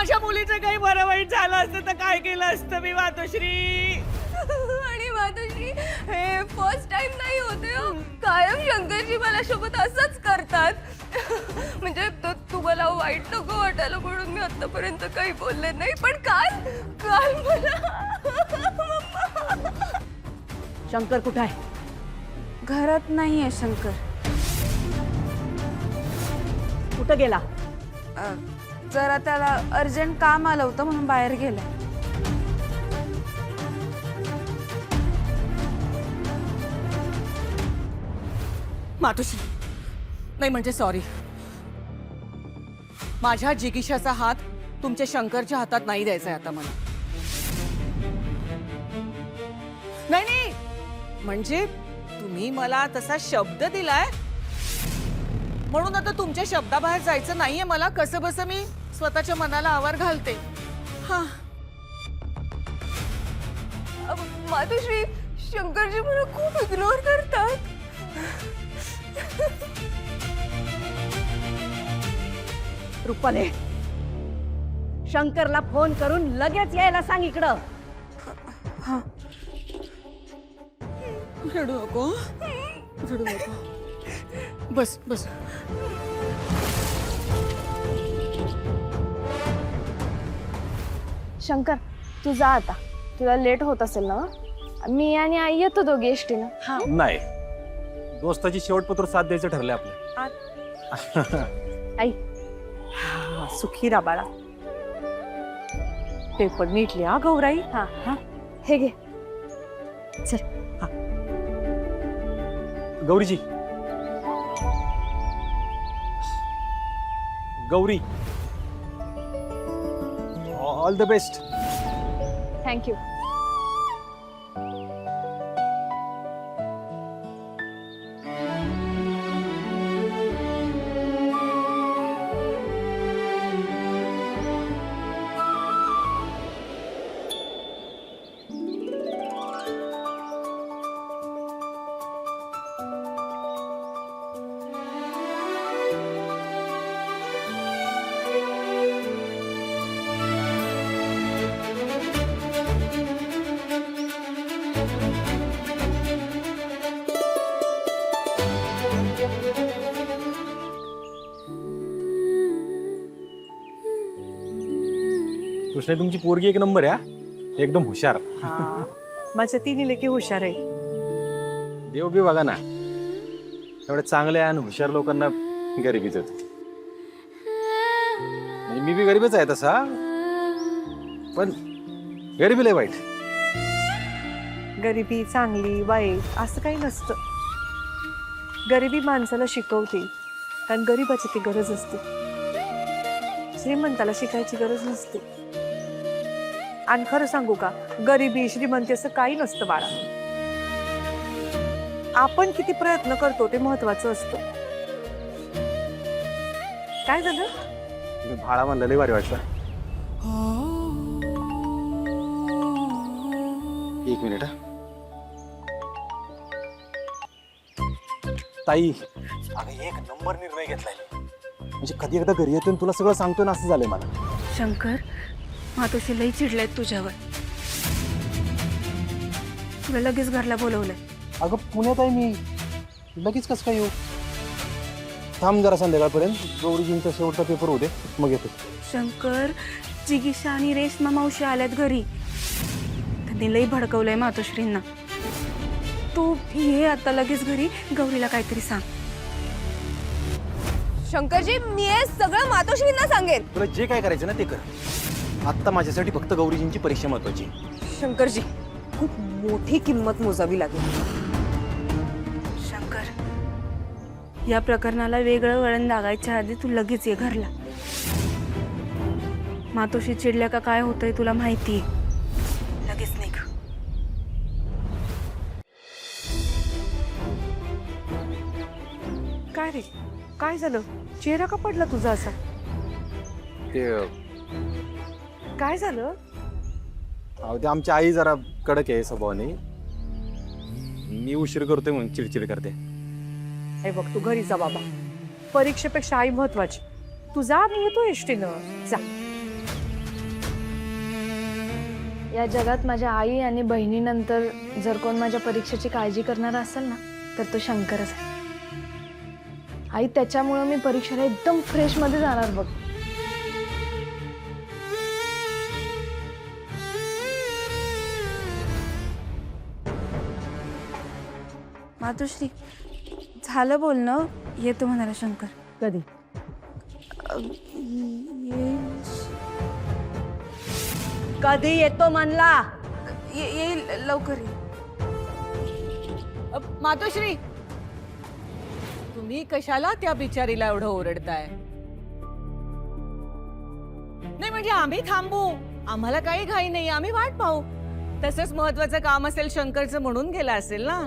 माझ्या मुलीचं काही बरं वाईट झालं असतं तर काय केलं असतं मी मातोश्री? आणि मातोश्री हे फर्स्ट टाइम नाही होते हो. कायम शंकरजी मला सोबत असंच करतात. म्हणजे तुम्हाला वाईट नको वाटायला म्हणून मी आतापर्यंत काही बोलले नाही, पण काल काल मला शंकर कुठे आहे? घरात नाहीये शंकर. कुठं गेला? जरा त्याला अर्जंट काम आलं होतं म्हणून बाहेर गेला. मातोश्री नाही म्हणजे सॉरी, माझ्या जिगीशाचा हात तुमच्या शंकरच्या हातात नाही द्यायचा आहे आता मला. नाही नाही म्हणजे तुम्ही मला तसा शब्द दिलाय म्हणून आता तुमच्या शब्दाबाहेर जायचं नाहीये मला. कसं बसं मी स्वतःच्या मनाला आवार घालते. हा मातोश्री शंकरजी मला खूप इग्नोर करतात. रुपाले, शंकरला फोन करून लगेच यायला सांग इकडं. रडू नको, रडू नको. बस बस. शंकर तू जा आता, तुला लेट होत असेल ना. मी आणि आई येतो दोघी एसटीनं. नाही, दोस्ताची शेवटपत्र साथ द्यायचं ठरलंय आपलं. आई सुखी रा बाळा. पेपर नीट लिहा गौराई. हा हा हे घे. चल. Gauri ji, Gauri, all the best. Thank you. Krishna, तुमची पोरगी एक नंबर आहे हा. एकदम हुशार. माझ्या तिन्ही लेकी हुशार आहे. देव बी बघा ना, एवढ्या चांगल्या आणि हुशार लोकांना गरिबीच होती. म्हणजे मी बी गरीबच आहे तसा, पण गरिबी लय वाईट. गरिबी चांगली वाईट असं काही नसतं. गरिबी माणसाला शिकवते, कारण गरिबाची ती गरज असते. श्रीमंताला शिकायची गरज नसते. आणि खरं सांगू का, गरिबी श्रीमंती असं काही नसतं बाळा. आपण किती प्रयत्न करतो ते महत्वाचं असतं. काय झालं? तुम्ही भाडा म्हणलं लय भारी वाटलं. एक मिनिट हा. ताई, अगं एक नंबर निर्णय घेतलाय. म्हणजे कधी एकदा घरी येतो तुला सगळं सांगतो ना, असं झालंय मला. शंकर मातोश्री लई चिडलेत तुझ्यावर. तुला लगेच घरला बोलवलंय. अगं पुण्यात आहे मी, लगेच कसं काय येऊ? थांब जरा संध्याकाळपर्यंत, गौरीजींचा शेवटचा पेपर होते मग येतो. शंकर, जिगीशा आणि रेश्मा मावशी आल्यात घरी. त्यांनी लई भडकवलंय मातोश्रींना. तू ये आता लगेच घरी, गौरीला काहीतरी सांग. शंकरजी मी हे सगळं मातोश्रींना सांगेन. तुला जे काय करायचं ना ते कर. आत्ता माझ्यासाठी फक्त गौरीजींची परीक्षा महत्वाची. शंकरजी, खूप मोठी किंमत मोजावी लागेल. शंकर, या प्रकरणाला वेगळं वळण लागायच्या आधी तू लगेच ये घरला. मातोश्री चिडल्या का काय होतंय तुला माहिती. लगेच निघ. काय रे, काय झालं? चेहरा का पडला तुझा असा? ते काय झालं? अहो, ते आमची आई जरा कडक आहे स्वभावाने. मी उशीर करतोय म्हणून चिडचिड करते. हे बघ, तू घरी जा बाबा. परीक्षेपेक्षा आई महत्वाची. तू जा, मी येतो एसटीनं. जा. या जगात माझ्या आई आणि बहिणीनंतर जर कोण माझ्या परीक्षेची काळजी करणारा असेल ना तर तो शंकरच आहे. आई, त्याच्यामुळं मी परीक्षेला एकदम फ्रेशमध्ये जाणार बघ. मातोश्री, झालं बोलणं, येतो म्हणाला शंकर. कधी? कधी येतो म्हणला? येईल लवकर येईल. मातोश्री, तुम्ही कशाला त्या बिचारीला एवढं ओरडताय? नाही म्हणजे आम्ही थांबू, आम्हाला काही घाई नाही, आम्ही वाट पाहू. तसंच महत्वाचं काम असेल शंकरचं म्हणून गेला असेल ना.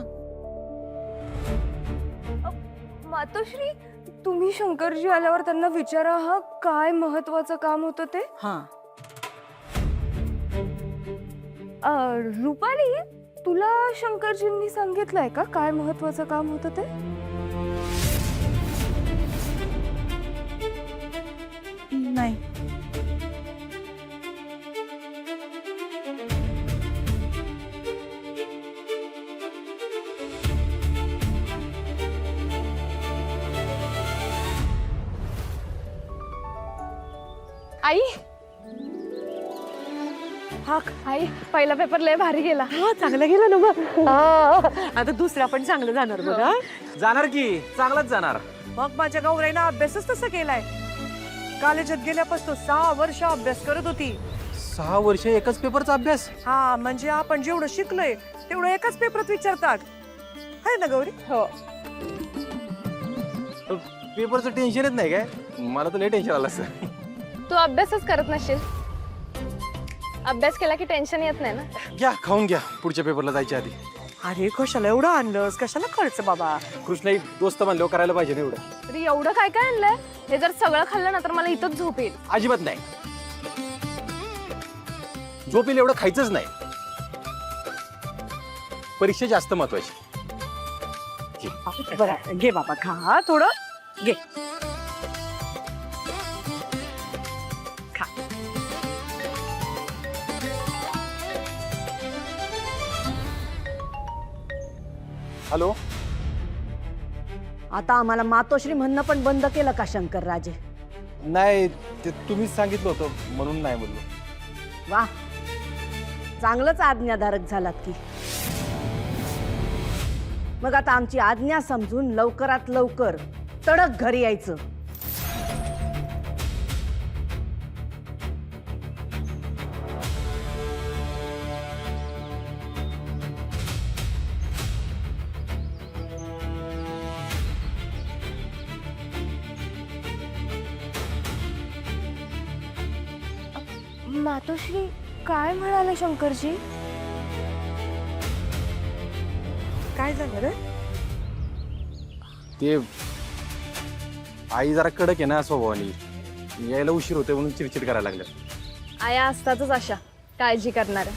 मातोश्री, तुम्ही शंकरजी आल्यावर त्यांना विचारा हा काय महत्वाचं काम होतं ते. हा, रुपाली, तुला शंकरजींनी सांगितलंय का काय महत्वाचं काम होतं ते? नाही. आई, हा आई, पहिला पेपर लय भारी गेला. हा, चांगलं गेलं ना मग. आता दुसरा पण चांगलं जाणार बघा. जाणार की, चांगलाच जाणार. मग माझ्या गौराईनं अभ्यासच तसा केलाय. कॉलेजात गेल्यापासून 6 वर्ष अभ्यास करत होती. 6 वर्ष एकच पेपरचा अभ्यास? हा, म्हणजे आपण जेवढं शिकलोय तेवढं एकाच पेपरात विचारतात, आहे ना गौरी? हो. पेपरचं टेन्शनच नाही काय? मला तर लय टेन्शन आलं असं. तू अभ्यासच करत नसशील. अभ्यास केला की टेन्शन येत नाही ना. घ्या, खाऊन घ्या पुढच्या पेपरला जायच्या आधी. अरे कशाला एवढं आणलंस? कशाला खर्च बाबा? कृष्णा एक दोस्त म्हणल्यावर करायला पाहिजे ना एवढं. तरी एवढं काय काय आणलंय? हे जर सगळं खाल्लं ना तर मला इथंच झोप येईल. अजिबात नाही. झोपेल एवढं खायचंच नाही. परीक्षा जास्त महत्वाची. बरं, घे बाबा, खा थोडं घे. खा. हॅलो, आता आम्हाला मातोश्री म्हणणं पण बंद केलं का शंकर राजे? नाही ते तुम्हीच सांगितलं होतं म्हणून नाही बोललो. वा, चांगलंच आज्ञाधारक झालात की. मग आता आमची आज्ञा समजून लवकरात लवकर तडक घरी यायचं. मातोश्री, काय म्हणाले शंकरजी? काय झालं रे? ते आई जरा कडक आहे ना स्वभावानी, यायला उशीर होते म्हणून चिडचिड करायला लागल्या. आया असतातच अशा काळजी करणाऱ्या.